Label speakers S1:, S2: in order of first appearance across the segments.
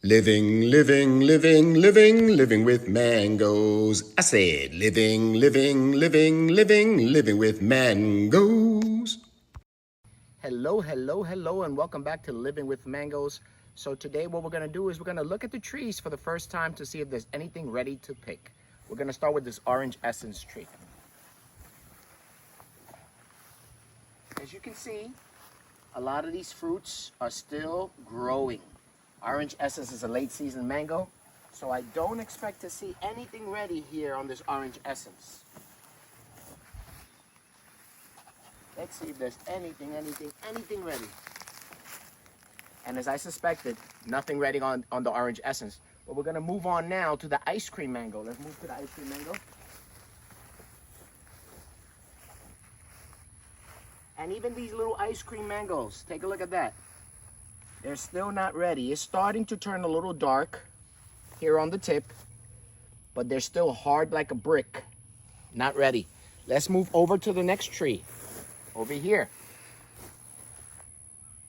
S1: Living, living, living, living, living with mangoes. I said living, living, living, living, living with mangoes. Hello, hello, hello, and welcome back to Living with Mangoes. So today what we're going to do is we're going to look at the trees for the first time to see if there's anything ready to pick. We're going to start with this orange essence tree. As you can see, a lot of these fruits are still growing. Orange essence is a late season mango, so I don't expect to see anything ready here on this orange essence. Let's see if there's anything ready. And as I suspected, nothing ready on the orange essence. But we're gonna move on now to the ice cream mango. Let's move to the ice cream mango. And even these little ice cream mangoes, take a look at that. They're still not ready. It's starting to turn a little dark here on the tip, but they're still hard like a brick. Not ready. Let's move over to the next tree. Over here.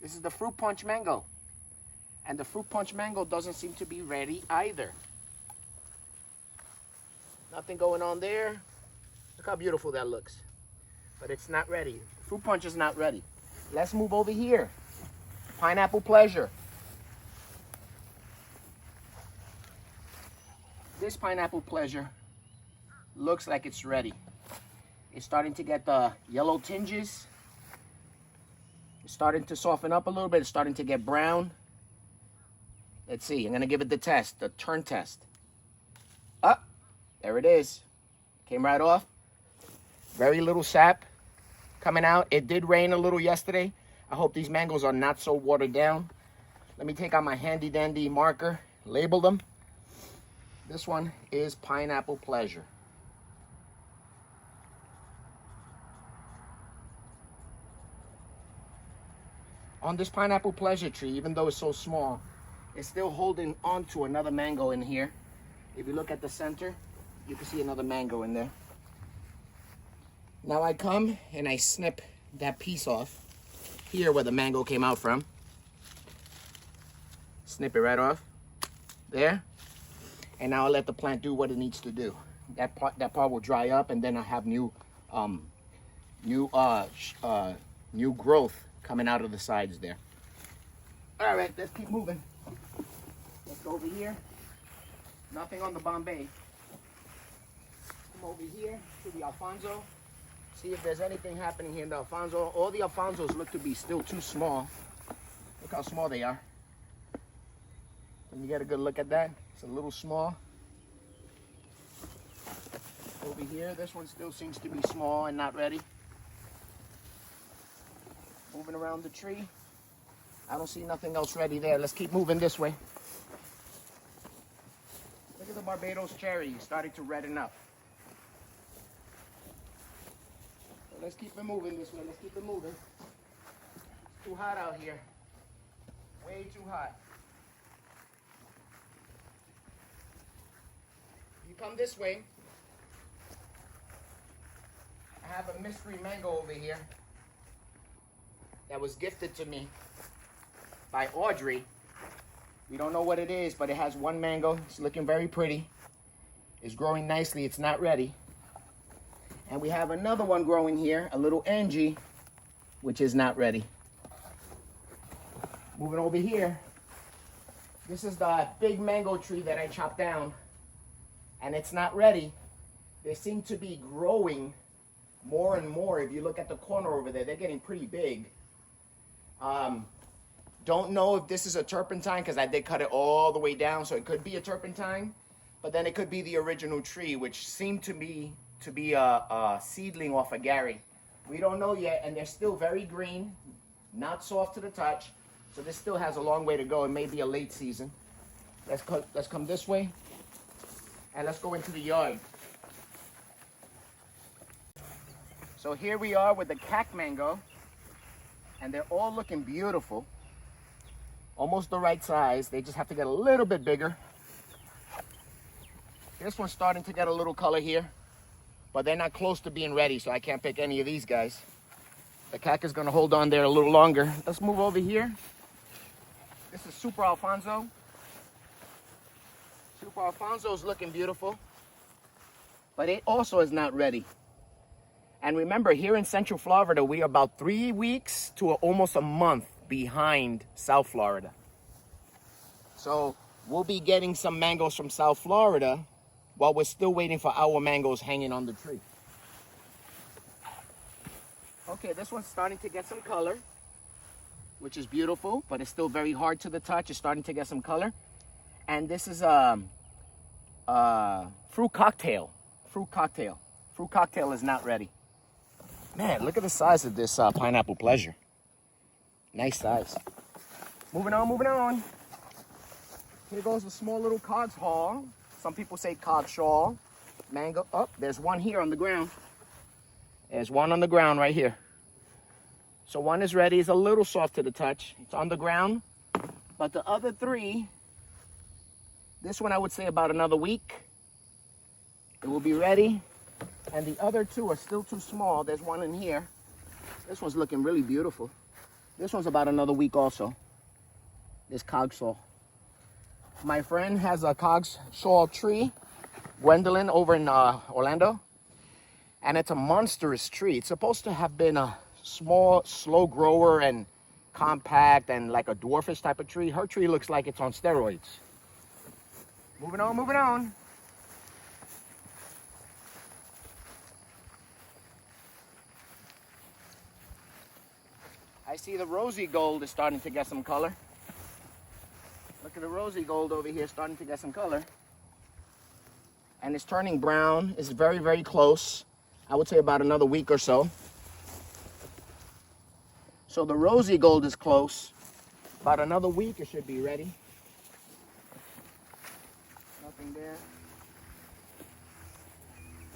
S1: This is the fruit punch mango. And the fruit punch mango doesn't seem to be ready either. Nothing going on there. Look how beautiful that looks. But it's not ready. The fruit punch is not ready. Let's move over here. Pineapple Pleasure. This Pineapple Pleasure looks like it's ready. It's starting to get the yellow tinges. It's starting to soften up a little bit. It's starting to get brown. Let's see. I'm going to give it the test, the turn test. Ah, there it is. Came right off. Very little sap coming out. It did rain a little yesterday. I hope these mangoes are not so watered down. Let me take out my handy dandy marker, label them. This one is Pineapple Pleasure. On this Pineapple Pleasure tree, even though it's so small, it's still holding on to another mango in here. If you look at the center, you can see another mango in there. Now I come and I snip that piece off. Here where the mango came out from. Snip it right off. There. And now I'll let the plant do what it needs to do. That part will dry up, and then I'll have new growth coming out of the sides there. All right, let's keep moving. Let's go over here. Nothing on the Bombay. Come over here to the Alfonso. See if there's anything happening here in the Alfonso. All the Alfonsos look to be still too small. Look how small they are. Can you get a good look at that? It's a little small. Over here, this one still seems to be small and not ready. Moving around the tree. I don't see nothing else ready there. Let's keep moving this way. Look at the Barbados cherry starting to redden up. Let's keep it moving this way. Let's keep it moving. It's too hot out here. Way too hot. You come this way. I have a mystery mango over here that was gifted to me by Audrey. We don't know what it is, but it has one mango. It's looking very pretty. It's growing nicely. It's not ready. And we have another one growing here, a little Angie, which is not ready. Moving over here. This is the big mango tree that I chopped down. And it's not ready. They seem to be growing more and more. If you look at the corner over there, they're getting pretty big. Don't know if this is a turpentine because I did cut it all the way down, so it could be a turpentine. But then it could be the original tree, which seemed to be a seedling off of Gary. We don't know yet, and they're still very green, not soft to the touch. So this still has a long way to go. It may be a late season. Let's come this way, and let's go into the yard. So here we are with the CAC Mango, and they're all looking beautiful. Almost the right size. They just have to get a little bit bigger. This one's starting to get a little color here, but they're not close to being ready, so I can't pick any of these guys. The CAC is going to hold on there a little longer. Let's move over here. This is Super Alfonso. Super Alfonso's looking beautiful, but it also is not ready. And remember, here in Central Florida, we are about 3 weeks to almost a month behind South Florida. So we'll be getting some mangoes from South Florida while we're still waiting for our mangoes hanging on the tree. Okay, this one's starting to get some color, which is beautiful, but it's still very hard to the touch. It's starting to get some color. And this is fruit cocktail. Fruit cocktail. Fruit cocktail is not ready. Man, look at the size of this pineapple pleasure. Nice size. Moving on, moving on. Here goes the small little Cogs haul. Some people say Cogshaw. Mango. Oh, there's one here on the ground. There's one on the ground right here. So one is ready. It's a little soft to the touch. It's on the ground. But the other three, this one I would say about another week. It will be ready. And the other two are still too small. There's one in here. This one's looking really beautiful. This one's about another week also. This Cogshaw. My friend has a Cogshaw tree, Gwendolyn, over in Orlando. And it's a monstrous tree. It's supposed to have been a small, slow grower and compact and like a dwarfish type of tree. Her tree looks like it's on steroids. Moving on, moving on. I see the rosy gold is starting to get some color. Look at the rosy gold over here starting to get some color. And it's turning brown. It's very, very close. I would say about another week or so. So the rosy gold is close. About another week it should be ready. Nothing there.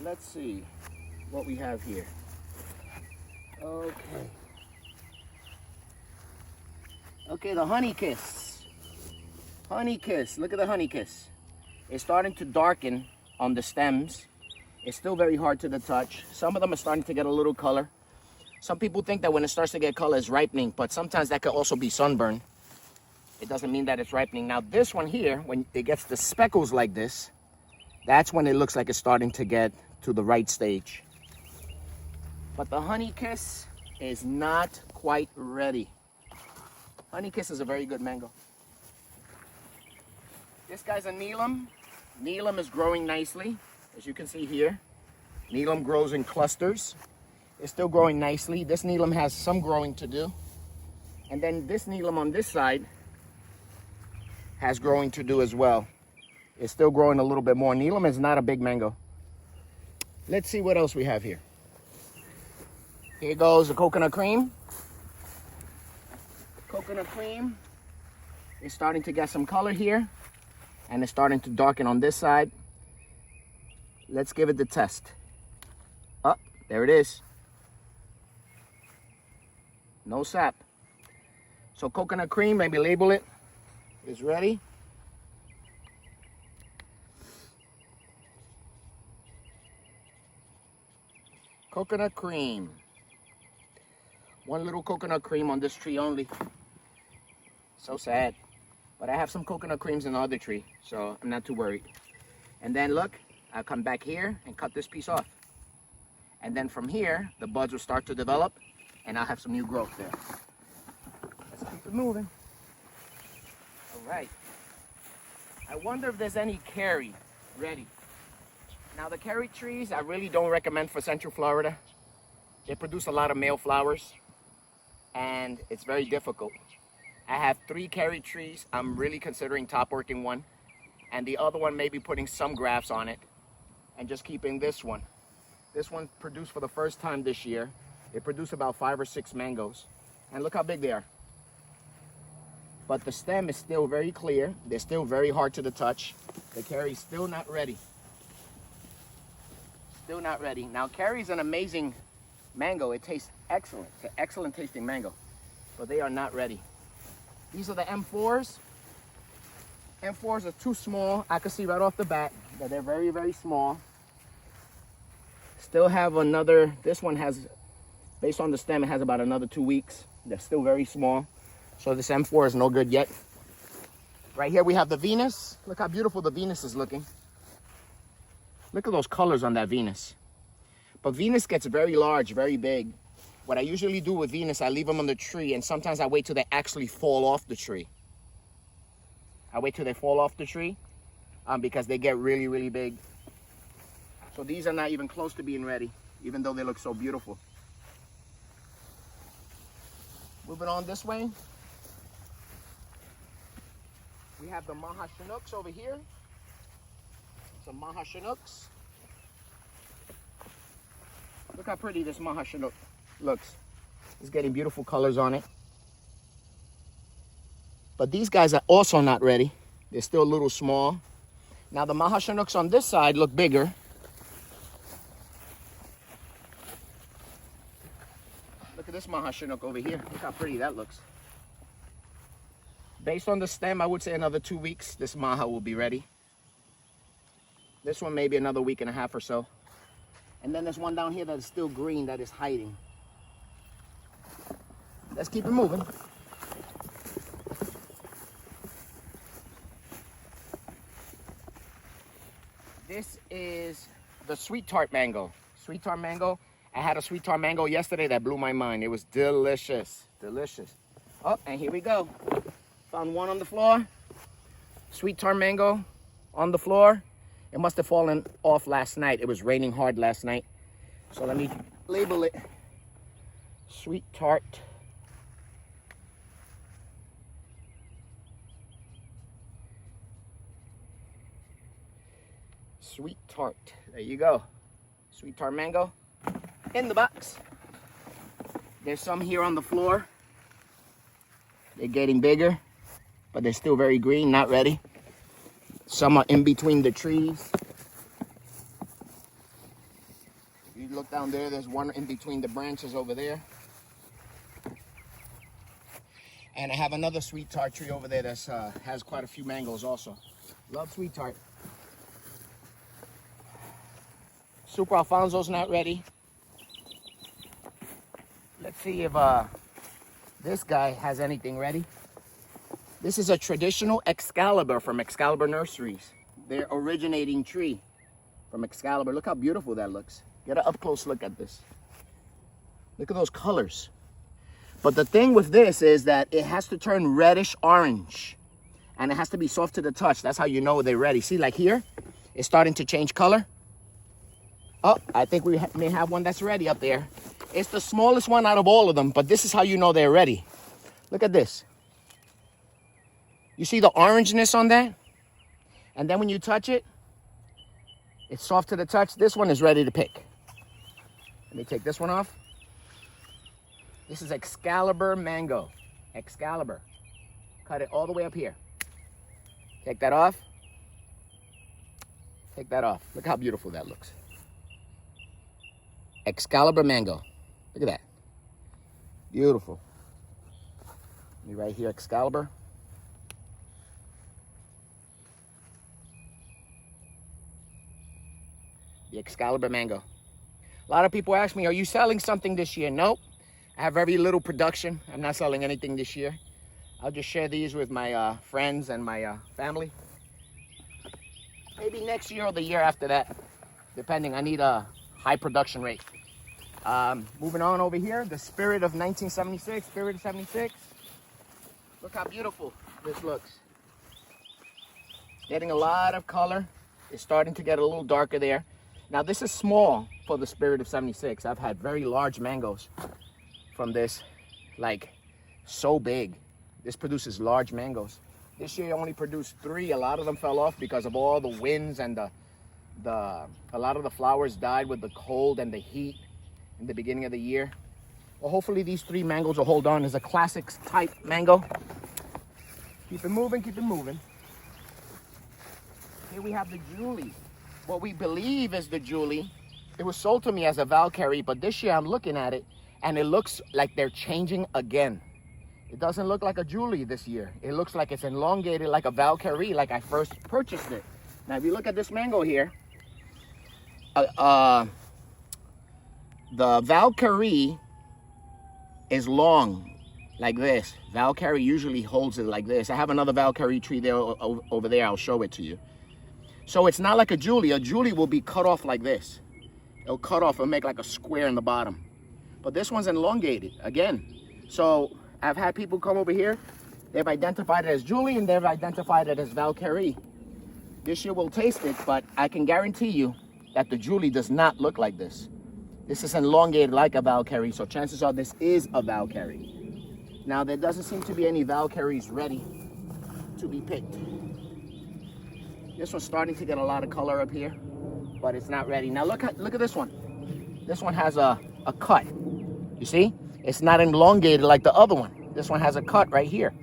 S1: Let's see what we have here. Okay. Okay, the honey kiss. Honey kiss. Look at the honey kiss. It's starting to darken on the stems. It's still very hard to the touch. Some of them are starting to get a little color. Some people think that when it starts to get color, it's ripening, but sometimes that could also be sunburn. It doesn't mean that it's ripening. Now this one here, when it gets the speckles like this, that's when it looks like it's starting to get to the right stage. But the honey kiss is not quite ready. Honey kiss is a very good mango. This guy's a Neelam. Neelam is growing nicely, as you can see here. Neelam grows in clusters. It's still growing nicely. This Neelam has some growing to do. And then this Neelam on this side has growing to do as well. It's still growing a little bit more. Neelam is not a big mango. Let's see what else we have here. Here goes the coconut cream. Coconut cream is starting to get some color here. And it's starting to darken on this side. Let's give it the test. Oh, there it is. No sap. So coconut cream, maybe label it, is ready. Coconut cream. One little coconut cream on this tree only. So sad. But I have some coconut creams in the other tree, so I'm not too worried. And then look, I'll come back here and cut this piece off. And then from here, the buds will start to develop, and I'll have some new growth there. Let's keep it moving. All right. I wonder if there's any carry ready. Now the carry trees, I really don't recommend for Central Florida. They produce a lot of male flowers, and it's very difficult. I have 3 carry trees. I'm really considering top working one. And the other one, maybe putting some grafts on it and just keeping this one. This one produced for the first time this year. It produced about 5 or 6 mangoes. And look how big they are. But the stem is still very clear. They're still very hard to the touch. The carry's still not ready. Still not ready. Now, carry's an amazing mango. It tastes excellent. It's an excellent tasting mango. But they are not ready. These are the M4s. M4s are too small. I can see right off the bat that they're very, very small. Still have another, this one has, based on the stem, it has about another 2 weeks. They're still very small. So this M4 is no good yet. Right here we have the Venus. Look how beautiful the Venus is looking. Look at those colors on that Venus. But Venus gets very large, very big. What I usually do with Venus, I leave them on the tree, and sometimes I wait till they actually fall off the tree. I wait till they fall off the tree because they get really, really big. So these are not even close to being ready, even though they look so beautiful. Moving on this way. We have the Maha Chinooks over here. Some Maha Chinooks. Look how pretty this Maha Chinook looks. It's getting beautiful colors on it. But these guys are also not ready. They're still a little small. Now the Maha Chinooks on this side look bigger. Look at this Maha Chinook over here. Look how pretty that looks. Based on the stem, I would say another 2 weeks, this Maha will be ready. This one maybe another week and a half or so. And then there's one down here that is still green that is hiding. Let's keep it moving. This is the Sweet Tart Mango. Sweet Tart Mango. I had a Sweet Tart Mango yesterday that blew my mind. It was delicious. Delicious. Oh, and here we go. Found one on the floor. Sweet Tart Mango on the floor. It must have fallen off last night. It was raining hard last night. So let me label it. Sweet Tart. Sweet Tart. There you go. Sweet Tart Mango in the box. There's some here on the floor. They're getting bigger, but they're still very green, not ready. Some are in between the trees. If you look down there, there's one in between the branches over there. And I have another Sweet Tart tree over there that has quite a few mangoes also. Love Sweet Tart. Super Alfonso's not ready. Let's see if this guy has anything ready. This is a traditional Excalibur from Excalibur Nurseries. Their originating tree from Excalibur. Look how beautiful that looks. Get an up-close look at this. Look at those colors. But the thing with this is that it has to turn reddish orange. And it has to be soft to the touch. That's how you know they're ready. See, like here, it's starting to change color. Oh, I think we may have one that's ready up there. It's the smallest one out of all of them, but this is how you know they're ready. Look at this. You see the orangeness on that? And then when you touch it, it's soft to the touch. This one is ready to pick. Let me take this one off. This is Excalibur Mango. Excalibur. Cut it all the way up here. Take that off. Take that off. Look how beautiful that looks. Excalibur Mango. Look at that. Beautiful. Me right here, Excalibur. The Excalibur Mango. A lot of people ask me, are you selling something this year? Nope. I have very little production. I'm not selling anything this year. I'll just share these with my friends and my family. Maybe next year or the year after that, depending. I need a high production rate. Moving on over here, the Spirit of 1976, Spirit of 76. Look how beautiful this looks. Getting a lot of color. It's starting to get a little darker there. Now this is small for the Spirit of 76. I've had very large mangoes from this, like so big. This produces large mangoes. This year I only produced 3. A lot of them fell off because of all the winds and a lot of the flowers died with the cold and the heat in the beginning of the year. Well, hopefully these 3 mangoes will hold on. It's a classic type mango. Keep it moving, keep it moving. Here we have the Julie. What we believe is the Julie. It was sold to me as a Valkyrie, but this year I'm looking at it and it looks like they're changing again. It doesn't look like a Julie this year. It looks like it's elongated like a Valkyrie, like I first purchased it. Now, if you look at this mango here, the Valkyrie is long. like this. Valkyrie usually holds it like this. I have another Valkyrie tree there over there. I'll show it to you. So it's not like a Julie. A Julie will be cut off like this. It'll cut off and make like a square in the bottom. But this one's elongated again. So I've had people come over here. They've identified it as Julie and they've identified it as Valkyrie. This year we'll taste it, but I can guarantee you that the Julie does not look like this. This is elongated like a Valkyrie, so chances are this is a Valkyrie. Now there doesn't seem to be any Valkyries ready to be picked. This one's starting to get a lot of color up here, but it's not ready. Now look at this one. This one has a cut. You see? It's not elongated like the other one. This one has a cut right here.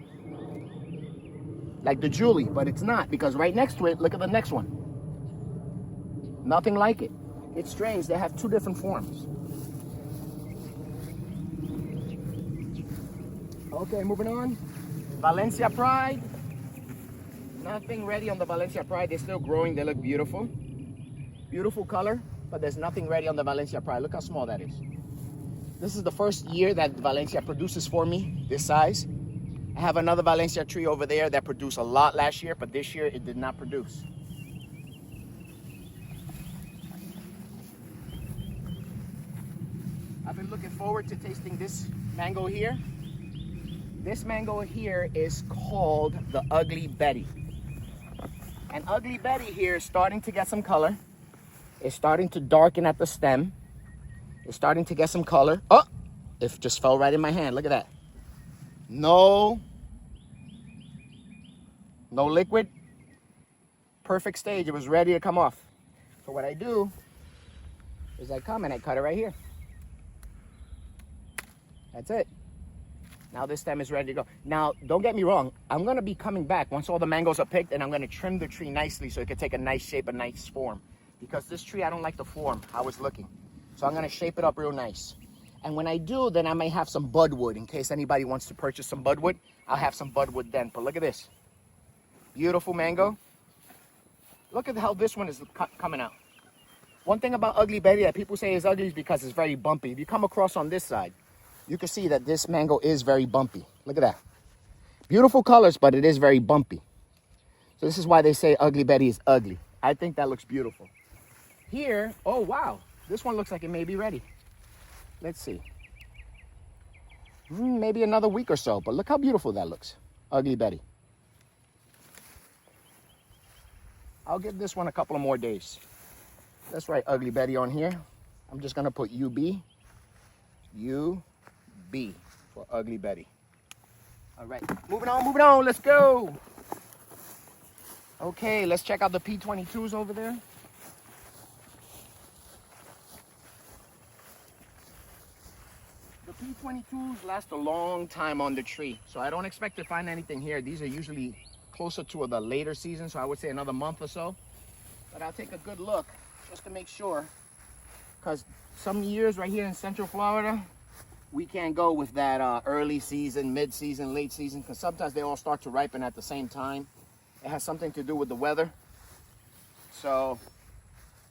S1: Like the Julie, but it's not, because right next to it, look at the next one. Nothing like it. It's strange, they have two different forms. Okay, moving on. Valencia Pride. Nothing ready on the Valencia Pride. They're still growing, they look beautiful. Beautiful color, but there's nothing ready on the Valencia Pride. Look how small that is. This is the first year that Valencia produces for me, this size. I have another Valencia tree over there that produced a lot last year, but this year it did not produce. I've been looking forward to tasting this mango here. This mango here is called the Ugly Betty. And Ugly Betty here is starting to get some color. It's starting to darken at the stem. It's starting to get some color. Oh, it just fell right in my hand. Look at that. No liquid. Perfect stage. It was ready to come off. So what I do is I come and I cut it right here. That's it. Now this stem is ready to go. Now, don't get me wrong. I'm going to be coming back once all the mangoes are picked, and I'm going to trim the tree nicely so it can take a nice shape, a nice form. Because this tree, I don't like the form, how it's looking. So I'm going to shape it up real nice. And when I do, then I may have some budwood in case anybody wants to purchase some budwood. I'll have some budwood then. But look at this. Beautiful mango. Look at how this one is coming out. One thing about Ugly Betty that people say is ugly is because it's very bumpy. If you come across on this side, you can see that this mango is very bumpy. Look at that. Beautiful colors, but it is very bumpy. So this is why they say Ugly Betty is ugly. I think that looks beautiful. Here, oh wow, this one looks like it may be ready. Let's see. Maybe another week or so, but look how beautiful that looks. Ugly Betty. I'll give this one a couple of more days. Let's write Ugly Betty on here. I'm just gonna put UB. UB for Ugly Betty. All right, moving on, let's go. Okay, let's check out the P22s over there. The P22s last a long time on the tree, so I don't expect to find anything here. These are usually closer to the later season, so I would say another month or so. But I'll take a good look just to make sure, because some years right here in Central Florida, we can't go with that early season, mid-season, late season, because sometimes they all start to ripen at the same time. It has something to do with the weather. So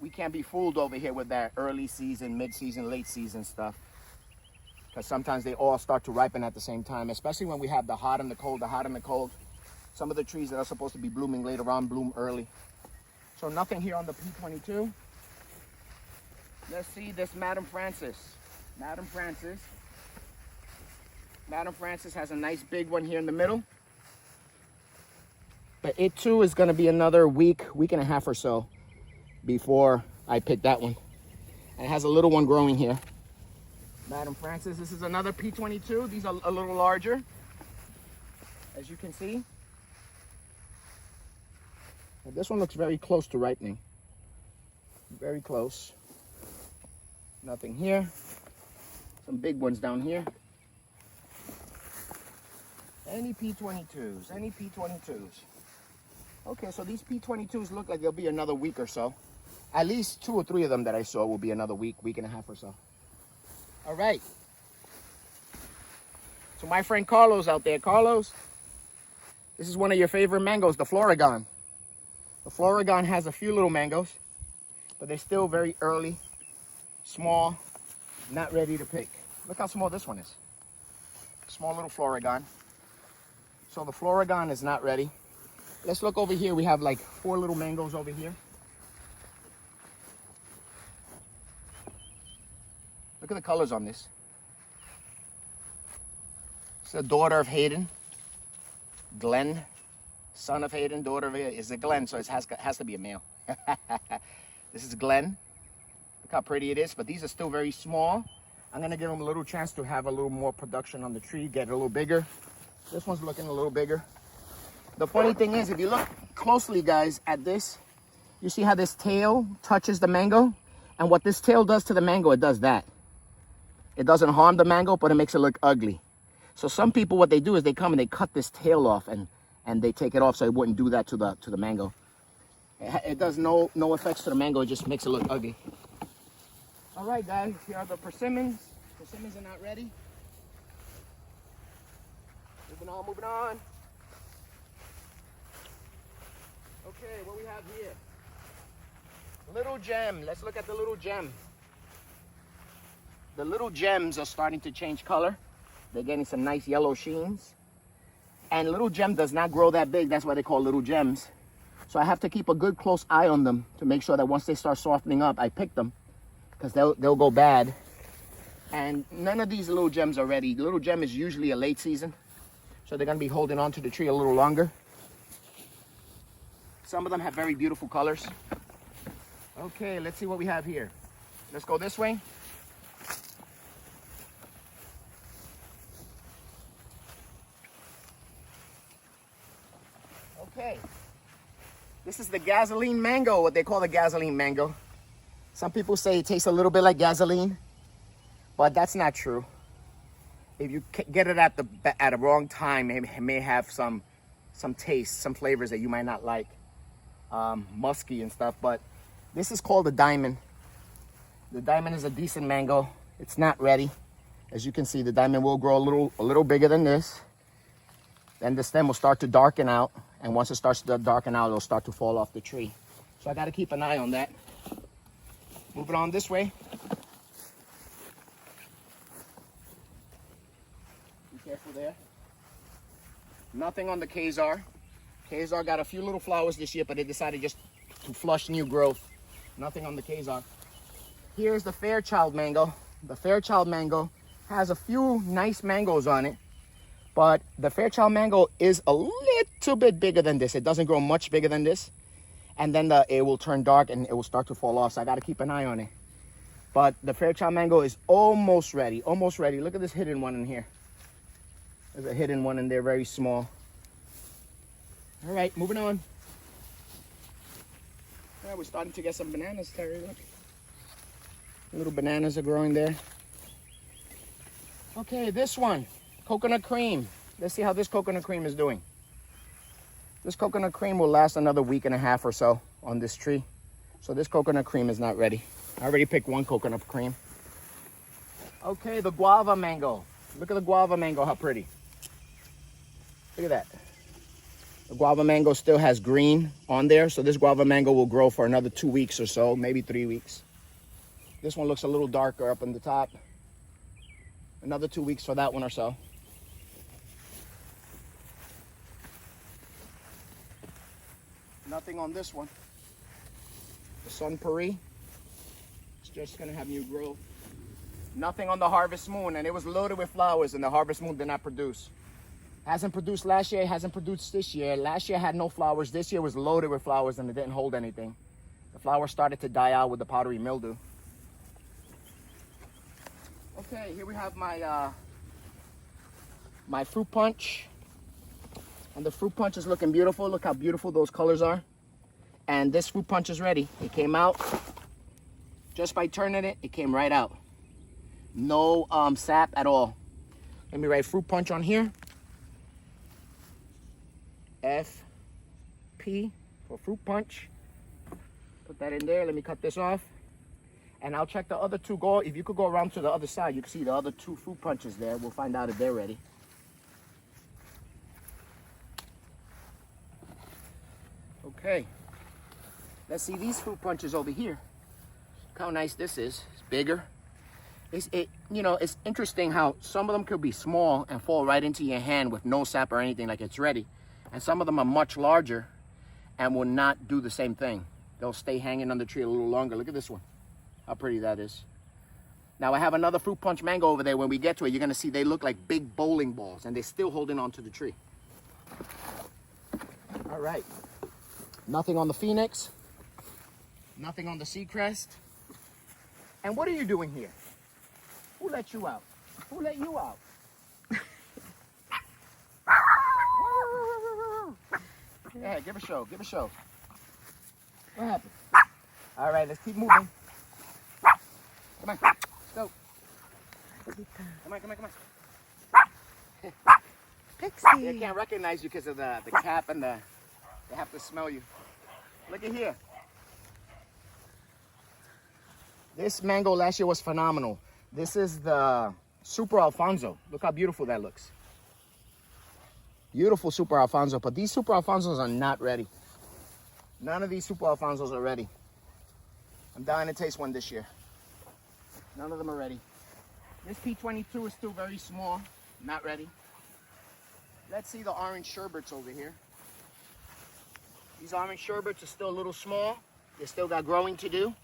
S1: we can't be fooled over here with that early season, mid-season, late season stuff. Because sometimes they all start to ripen at the same time, especially when we have the hot and the cold, the hot and the cold. Some of the trees that are supposed to be blooming later on bloom early. So nothing here on the P22. Let's see this Madam Francis. Madam Francis has a nice big one here in the middle. But it too is going to be another week and a half or so before I pick that one. And it has a little one growing here. Madam Francis, this is another P22. These are a little larger, as you can see. And this one looks very close to ripening. Very close. Nothing here. Some big ones down here. Any P22s, any P22s. Okay, so these P22s look like they'll be another week or so. At least 2 or 3 of them that I saw will be another week and a half or so. All right. So my friend Carlos out there. Carlos, this is one of your favorite mangoes, the Floragon. The Floragon has a few little mangoes, but they're still very early, small, not ready to pick. Look how small this one is. small little Florigon. So the Florigon is not ready. Let's look over here. We have like 4 little mangoes over here. Look at the colors on this. It's the daughter of Hayden. Glenn, son of Hayden, daughter of Hayden. Is it Glenn? So it has to be a male. This is Glenn. Look how pretty it is. But these are still very small. I'm going to give them a little chance to have a little more production on the tree, get it a little bigger. This one's looking a little bigger. The funny thing is, if you look closely, guys, at this, you see how this tail touches the mango? And what this tail does to the mango, it does that. It doesn't harm the mango, but it makes it look ugly. So some people, what they do is they come and they cut this tail off and they take it off so it wouldn't do that to the mango. It does no effects to the mango, it just makes it look ugly. All right, guys, here are the persimmons. Persimmons are not ready. Moving on. Okay, what we have here? Little gem. Let's look at the little gem. The little gems are starting to change color. They're getting some nice yellow sheens. And little gem does not grow that big. That's why they call little gems. So I have to keep a good close eye on them to make sure that once they start softening up, I pick them. Because they'll go bad. And none of these little gems are ready. The little gem is usually a late season. So they're going to be holding on to the tree a little longer. Some of them have very beautiful colors. Okay, let's see what we have here. Let's go this way. Okay. This is the gasoline mango, what they call the gasoline mango. Some people say it tastes a little bit like gasoline, but that's not true. If you get it at the wrong time, it may have some taste, some flavors that you might not like, musky and stuff. But this is called a diamond. The diamond is a decent mango. It's not ready. As you can see, the diamond will grow a little bigger than this. Then the stem will start to darken out, and once it starts to darken out, it'll start to fall off the tree. So I got to keep an eye on that. Moving on this way. Careful there. Nothing on the Kazar. Kazar got a few little flowers this year, but they decided just to flush new growth. Nothing on the Kazar. Here's the Fairchild mango. The Fairchild mango has a few nice mangoes on it, but the Fairchild mango is a little bit bigger than this. It doesn't grow much bigger than this. And then it will turn dark and it will start to fall off. So I got to keep an eye on it. But the Fairchild mango is almost ready. Almost ready. Look at this hidden one in here. There's a hidden one in there, very small. All right, moving on. Yeah, we're starting to get some bananas, Terry, look. Little bananas are growing there. Okay, this one, coconut cream. Let's see how this coconut cream is doing. This coconut cream will last another week and a half or so on this tree. So this coconut cream is not ready. I already picked one coconut cream. Okay, the guava mango. Look at the guava mango, how pretty. Look at that. The guava mango still has green on there, so this guava mango will grow for another 2 weeks or so, maybe 3 weeks. This one looks a little darker up on the top. Another 2 weeks for that one or so. Nothing on this one. The Sun Puri. It's just gonna have new growth. Nothing on the Harvest Moon, and it was loaded with flowers, and the Harvest Moon did not produce. Hasn't produced last year, hasn't produced this year. Last year had no flowers. This year was loaded with flowers and it didn't hold anything. The flowers started to die out with the powdery mildew. Okay, here we have my my fruit punch. And the fruit punch is looking beautiful. Look how beautiful those colors are. And this fruit punch is ready. It came out. Just by turning it, it came right out. No sap at all. Let me write fruit punch on here. FP for fruit punch. Put that in there. Let me cut this off. And I'll check the other two. If you could go around to the other side, you can see the other two fruit punches there. We'll find out if they're ready. Okay. Let's see these fruit punches over here. Look how nice this is. It's bigger. It's interesting how some of them could be small and fall right into your hand with no sap or anything, like it's ready. And some of them are much larger and will not do the same thing. They'll stay hanging on the tree a little longer. Look at this one, how pretty that is. Now I have another fruit punch mango over there. When we get to it, you're gonna see they look like big bowling balls and they're still holding on to the tree. All right, nothing on the Phoenix, nothing on the Seacrest. And what are you doing here? Who let you out? Who let you out? Yeah, give a show, give a show. What happened? All right, let's keep moving. Come on, let's go. Come on, come on, come on.
S2: Pixie.
S1: They can't recognize you because of the cap and they have to smell you. Look at here. This mango last year was phenomenal. This is the Super Alfonso. Look how beautiful that looks. Beautiful Super Alfonso, but these Super Alfonsos are not ready. None of these Super Alfonsos are ready. I'm dying to taste one this year. None of them are ready. This P22 is still very small, not ready. Let's see the orange sherbets over here. These orange sherbets are still a little small. They still got growing to do.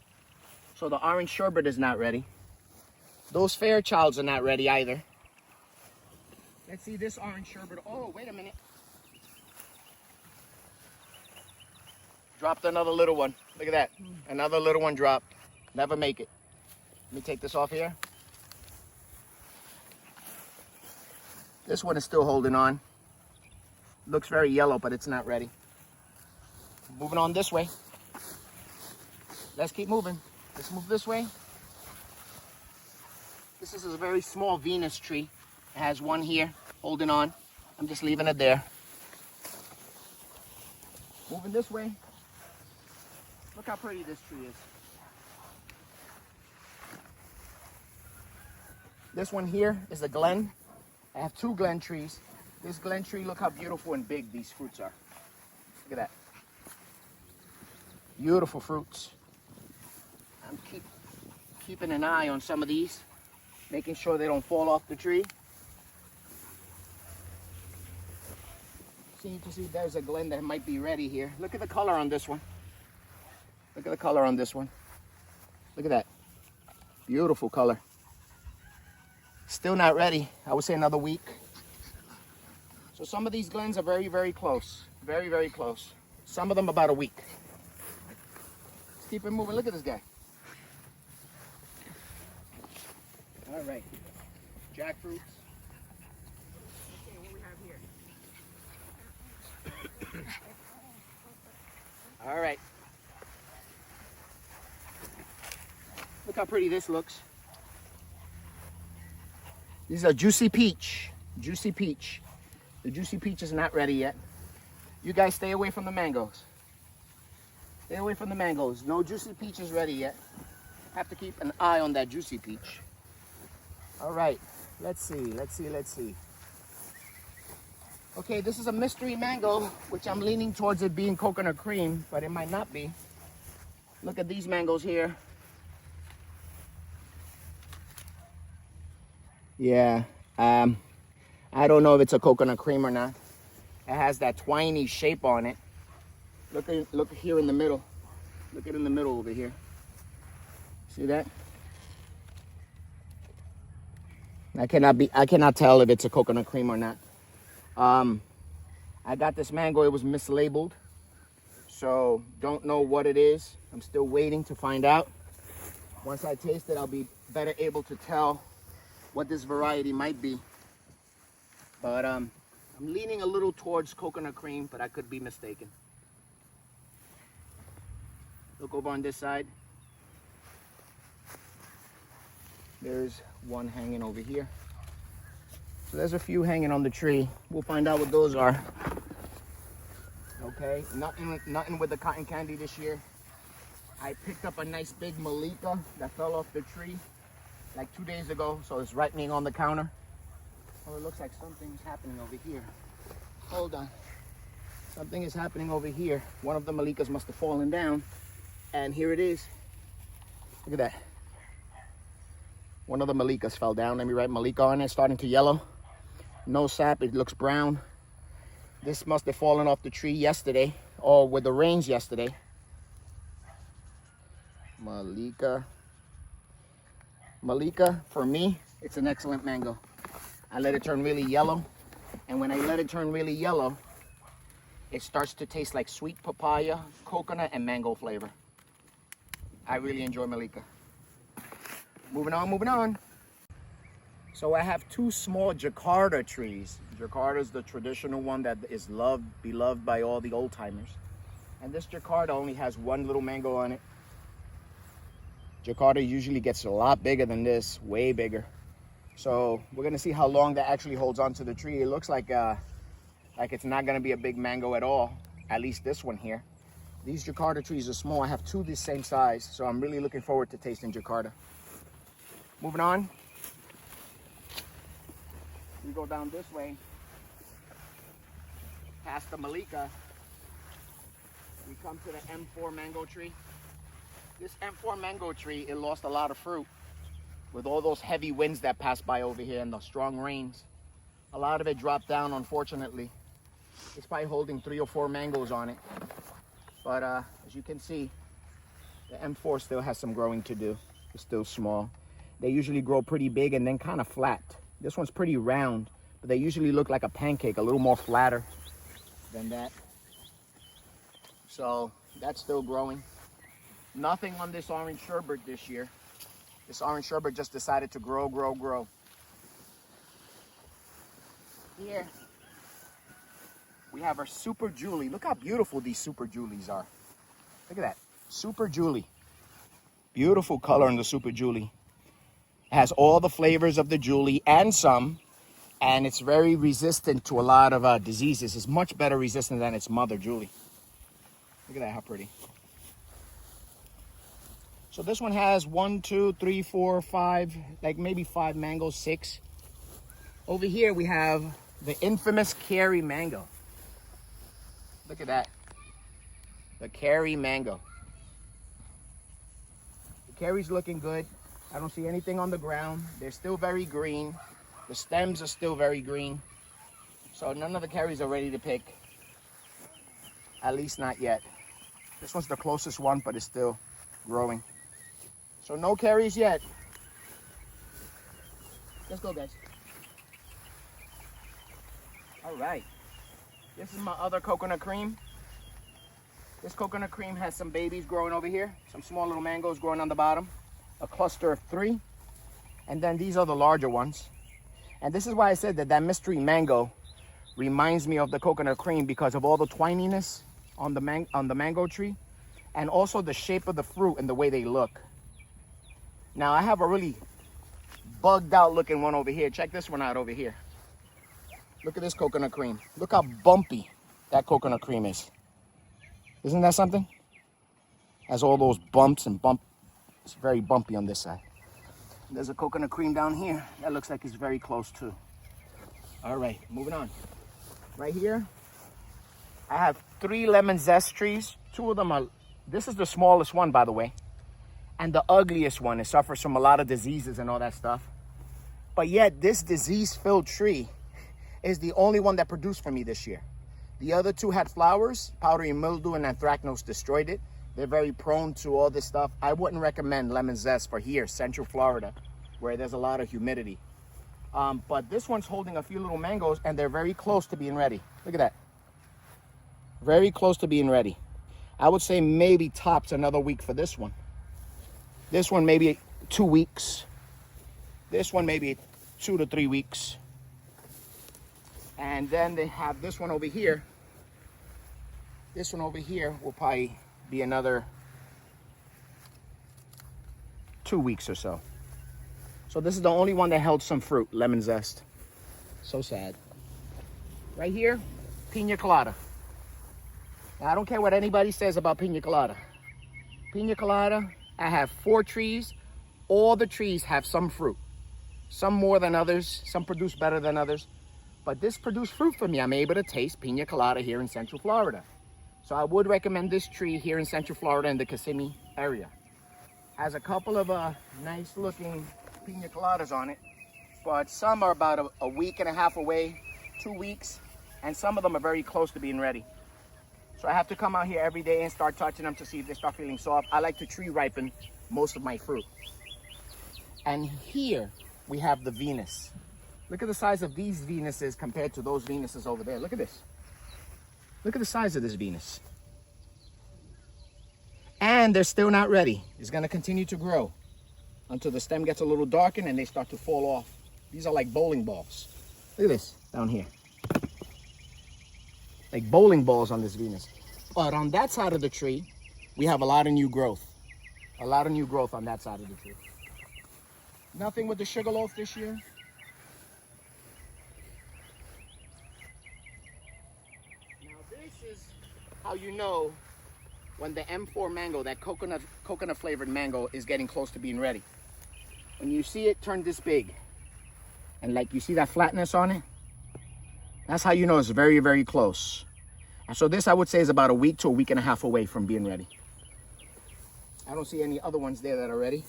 S1: So the orange sherbet is not ready. Those Fairchilds are not ready either. Let's see this orange sherbet. Oh, wait a minute. Dropped another little one. Look at that. Another little one dropped. Never make it. Let me take this off here. This one is still holding on. Looks very yellow, but it's not ready. Moving on this way. Let's keep moving. Let's move this way. This is a very small Venus tree. It has one here holding on. I'm just leaving it there. Moving this way. Look how pretty this tree is. This one here is a Glen. I have two Glen trees. This Glen tree, look how beautiful and big these fruits are. Look at that. Beautiful fruits. I'm keeping an eye on some of these, making sure they don't fall off the tree. See there's a Glen that might be ready here. Look at the color on this one. Look at the color on this one. Look at that. Beautiful color. Still not ready. I would say another week. So some of these Glens are very, very close. Very, very close. Some of them about a week. Let's keep it moving. Look at this guy. All right. Jackfruits. Okay, what we have here. All right. Look how pretty this looks. This is a juicy peach. Juicy peach. The juicy peach is not ready yet. You guys stay away from the mangoes. Stay away from the mangoes. No juicy peach is ready yet. Have to keep an eye on that juicy peach. All right, let's see. Okay, this is a mystery mango, which I'm leaning towards it being coconut cream, but it might not be. Look at these mangoes here. Yeah, I don't know if it's a coconut cream or not. It has that twiny shape on it. Look here in the middle. Look at in the middle over here. See that? I cannot tell if it's a coconut cream or not. I got this mango, it was mislabeled. So don't know what it is. I'm still waiting to find out. Once I taste it, I'll be better able to tell what this variety might be. But I'm leaning a little towards coconut cream, but I could be mistaken. Look over on this side. There's one hanging over here. So there's a few hanging on the tree. We'll find out what those are. Okay, nothing with the cotton candy this year. I picked up a nice big Malikica that fell off the tree like 2 days ago, so it's ripening on the counter. Oh, it looks like something's happening over here. Hold on. Something is happening over here. One of the Malikicas must have fallen down, and here it is. Look at that. One of the Malicas fell down. Let me write Malika on it. Starting to yellow. No sap. It looks brown. This must have fallen off the tree yesterday, or with the rains yesterday. Malika. Malika, for me, it's an excellent mango. I let it turn really yellow. And when I let it turn really yellow, it starts to taste like sweet papaya, coconut, and mango flavor. I really enjoy Malika. Moving on, moving on. So I have two small Jakarta trees. Jakarta is the traditional one that is beloved by all the old timers. And this Jakarta only has one little mango on it. Jakarta usually gets a lot bigger than this, way bigger. So we're gonna see how long that actually holds onto the tree. It looks like it's not gonna be a big mango at all, at least this one here. These Jakarta trees are small. I have two the same size, so I'm really looking forward to tasting Jakarta. Moving on. We go down this way, past the Malika. We come to the M4 mango tree. This M4 mango tree, it lost a lot of fruit with all those heavy winds that passed by over here and the strong rains. A lot of it dropped down, unfortunately. It's probably holding 3 or 4 mangoes on it. But as you can see, the M4 still has some growing to do. It's still small. They usually grow pretty big and then kind of flat. This one's pretty round, but they usually look like a pancake, a little more flatter than that. So that's still growing. Nothing on this orange sherbet this year. This orange sherbet just decided to grow, grow, grow. Here, we have our Super Julie. Look how beautiful these Super Julies are. Look at that, Super Julie. Beautiful color in the Super Julie. It has all the flavors of the Julie and some, and it's very resistant to a lot of diseases. It's much better resistant than its mother, Julie. Look at that, how pretty. So this one has 1, 2, 3, 4, 5, like maybe 5 mangoes, 6. Over here we have the infamous Cherry Mango. Look at that. The Cherry Mango. The cherry's looking good. I don't see anything on the ground. They're still very green. The stems are still very green. So none of the cherries are ready to pick. At least not yet. This one's the closest one, but it's still growing. So no cherries yet. Let's go, guys. All right. This is my other coconut cream. This coconut cream has some babies growing over here. Some small little mangoes growing on the bottom. A cluster of 3. And then these are the larger ones. And this is why I said that mystery mango reminds me of the coconut cream, because of all the twininess on the mango tree, and also the shape of the fruit and the way they look. Now I have a really bugged out looking one over here. Check this one out over here. Look at this coconut cream. Look how bumpy that coconut cream is. Isn't that something? Has all those bumps and bump. It's very bumpy on this side. There's a coconut cream down here. That looks like it's very close too. All right, moving on. Right here, I have 3 lemon zest trees. 2 of them are, this is the smallest one, by the way. And the ugliest one. It suffers from a lot of diseases and all that stuff. But yet this disease-filled tree is the only one that produced for me this year. The other 2 had flowers. Powdery mildew and anthracnose destroyed it. They're very prone to all this stuff. I wouldn't recommend lemon zest for here, Central Florida, where there's a lot of humidity. But this one's holding a few little mangoes, and they're very close to being ready. Look at that. Very close to being ready. I would say maybe tops another week for this one. This one maybe 2 weeks. This one maybe 2 to 3 weeks. And then they have this one over here. This one over here will probably be another 2 weeks or so. So this is the only one that held some fruit, lemon zest. So sad. Right here, Pina Colada. Now, I don't care what anybody says about Pina Colada. Pina Colada, I have 4 trees. All the trees have some fruit. Some more than others, some produce better than others. But this produced fruit for me. I'm able to taste Pina Colada here in Central Florida. So I would recommend this tree here in Central Florida in the Kissimmee area. Has a couple of nice looking Pina Coladas on it, but some are about a week and a half away, 2 weeks, and some of them are very close to being ready. So I have to come out here every day and start touching them to see if they start feeling soft. I like to tree ripen most of my fruit. And here we have the Venus. Look at the size of these Venuses compared to those Venuses over there. Look at this. Look at the size of this Venus. And they're still not ready. It's going to continue to grow until the stem gets a little darkened and they start to fall off. These are like bowling balls. Look at this down here. Like bowling balls on this Venus. But on that side of the tree, we have a lot of new growth. A lot of new growth on that side of the tree. Nothing with the sugarloaf this year. Now this is how you know when the M4 mango, that coconut flavored mango, is getting close to being ready. When you see it turn this big, and like you see that flatness on it, that's how you know it's very, very close. And so this, I would say, is about a week to a week and a half away from being ready. I don't see any other ones there that are ready.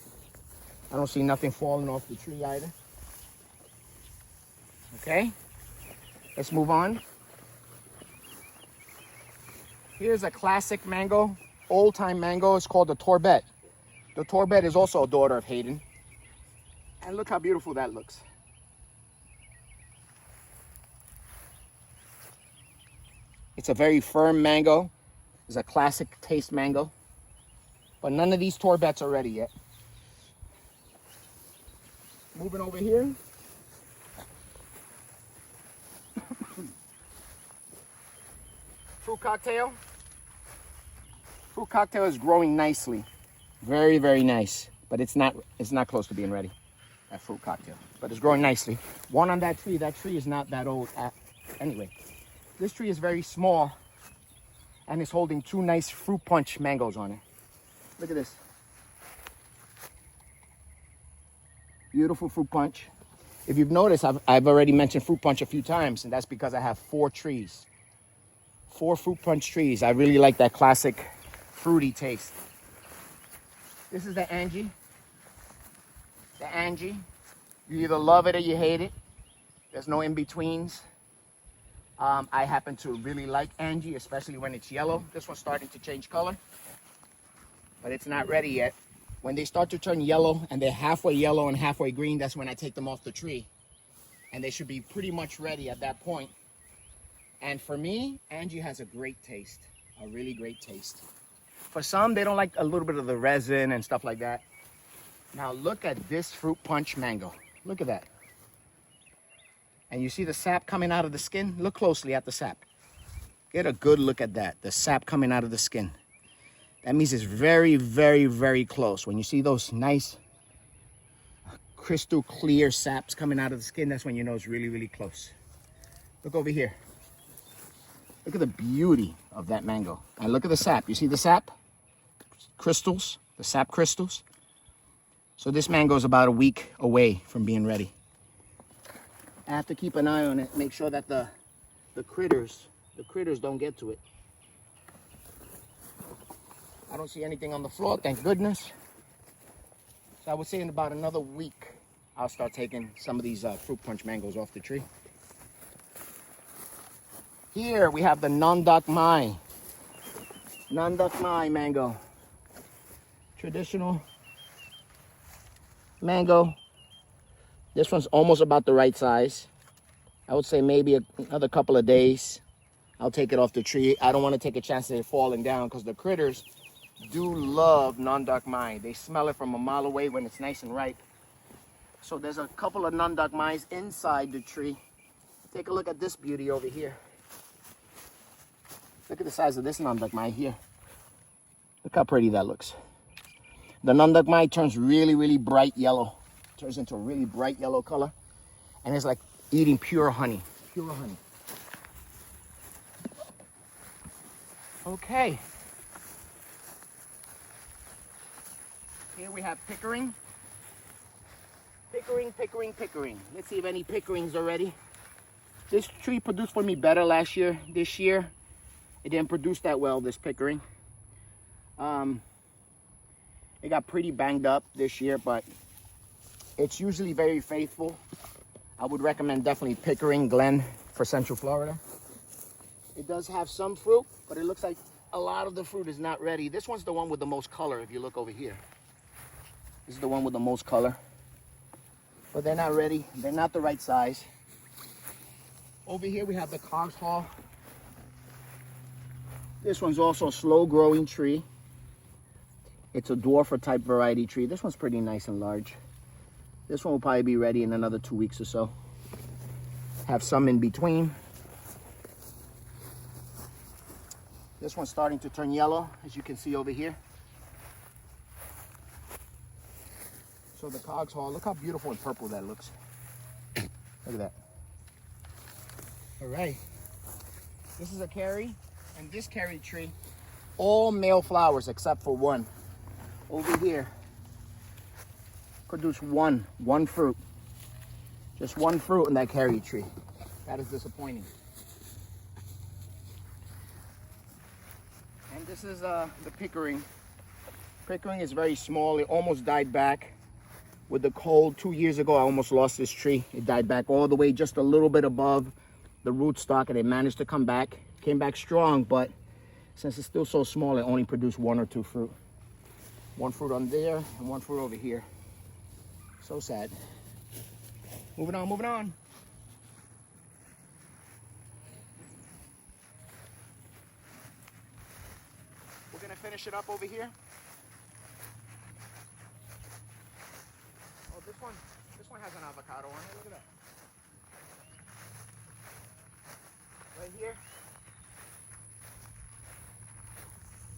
S1: I don't see nothing falling off the tree either. Okay, let's move on. Here's a classic mango, old-time mango. It's called the Torbette. The Torbette is also a daughter of Hayden. And look how beautiful that looks. It's a very firm mango. It's a classic taste mango. But none of these Torbettes are ready yet. Moving over here. Fruit cocktail. Fruit cocktail is growing nicely. Very, very nice. But it's not close to being ready. That fruit cocktail. But it's growing nicely. One on that tree. That tree is not that old. Anyway. This tree is very small and it's holding two nice fruit punch mangoes on it. Look at this. Beautiful fruit punch. If you've noticed, I've already mentioned fruit punch a few times, and that's because I have 4 trees. 4 fruit punch trees. I really like that classic fruity taste. This is the Angie. The Angie. You either love it or you hate it. There's no in-betweens. I happen to really like Angie, especially when it's yellow. This one's starting to change color, but it's not ready yet. When they start to turn yellow and they're halfway yellow and halfway green, that's when I take them off the tree. And they should be pretty much ready at that point. And for me, Angie has a great taste, a really great taste. For some, they don't like a little bit of the resin and stuff like that. Now look at this fruit punch mango. Look at that. And you see the sap coming out of the skin? Look closely at the sap. Get a good look at that, the sap coming out of the skin. That means it's very, very, very close. When you see those nice crystal clear saps coming out of the skin, that's when you know it's really, really close. Look over here. Look at the beauty of that mango. And look at the sap. You see the sap? Crystals, the sap crystals. So this mango is about a week away from being ready. I have to keep an eye on it, make sure that the critters don't get to it. I don't see anything on the floor, thank goodness. So I would say in about another week, I'll start taking some of these fruit punch mangoes off the tree. Here we have the Nandak Mai. Nandak Mai mango. Traditional mango. This one's almost about the right size. I would say maybe another couple of days. I'll take it off the tree. I don't want to take a chance of it falling down because the critters do love Nandak Mai. They smell it from a mile away when it's nice and ripe. So there's a couple of Nandak Mais inside the tree. Take a look at this beauty over here. Look at the size of this Nandak Mai here. Look how pretty that looks. The Nandak Mai turns really, really bright yellow. Turns into a really bright yellow color. And it's like eating pure honey. Pure honey. Okay. Here we have Pickering. Pickering, Pickering, Pickering. Let's see if any Pickerings are ready. This tree produced for me better last year. This year, it didn't produce that well, this Pickering. It got pretty banged up this year, but It's usually very faithful. I would recommend definitely Pickering, Glen for Central Florida. It does have some fruit, but it looks like a lot of the fruit is not ready. This one's the one with the most color if you look over here. This is the one with the most color. But they're not ready. They're not the right size. Over here we have the Cogs Hall. This one's also a slow growing tree. It's a dwarfer type variety tree. This one's pretty nice and large. This one will probably be ready in another 2 weeks or so. Have some in between. This one's starting to turn yellow, as you can see over here. So the Cogs Hall, look how beautiful and purple that looks. Look at that. All right. This is a carry, and this carry tree, all male flowers except for one. Over here, produce one fruit. Just one fruit in that carry tree. That is disappointing. And this is the Pickering. Pickering is very small. It almost died back with the cold. 2 years ago, I almost lost this tree. It died back all the way just a little bit above the rootstock, and it managed to come back. Came back strong, but since it's still so small, it only produced 1 or 2 fruit. 1 fruit on there and 1 fruit over here. So sad. Moving on, moving on. We're gonna finish it up over here. Oh, this one has an avocado on it. Look at that. Right here,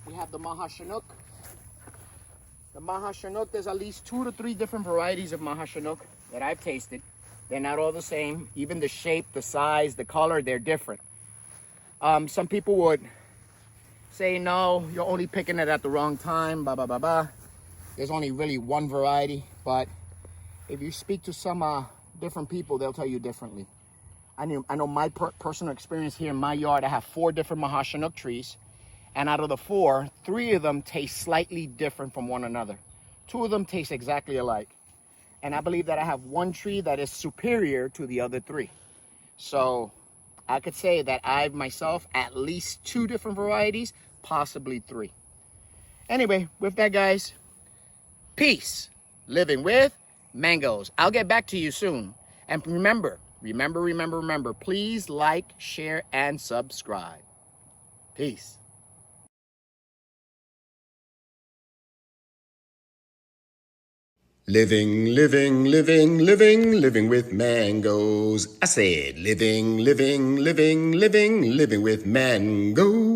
S1: we have the Mahashinook. The Mahashinook, there's at least 2 to 3 different varieties of Mahashinook that I've tasted. They're not all the same. Even the shape, the size, the color, they're different. Some people would say, no, you're only picking it at the wrong time, blah, blah, blah, blah. There's only really one variety, but if you speak to some different people, they'll tell you differently. I know my personal experience here in my yard, I have 4 different Mahashinook trees. And out of the 4, 3 of them taste slightly different from one another. 2 of them taste exactly alike. And I believe that I have 1 tree that is superior to the other 3. So I could say that I've myself at least 2 different varieties, possibly 3. Anyway, with that, guys, peace. Living with mangoes. I'll get back to you soon. And remember, please like, share, and subscribe. Peace.
S2: Living with mangoes. I said living with mangoes.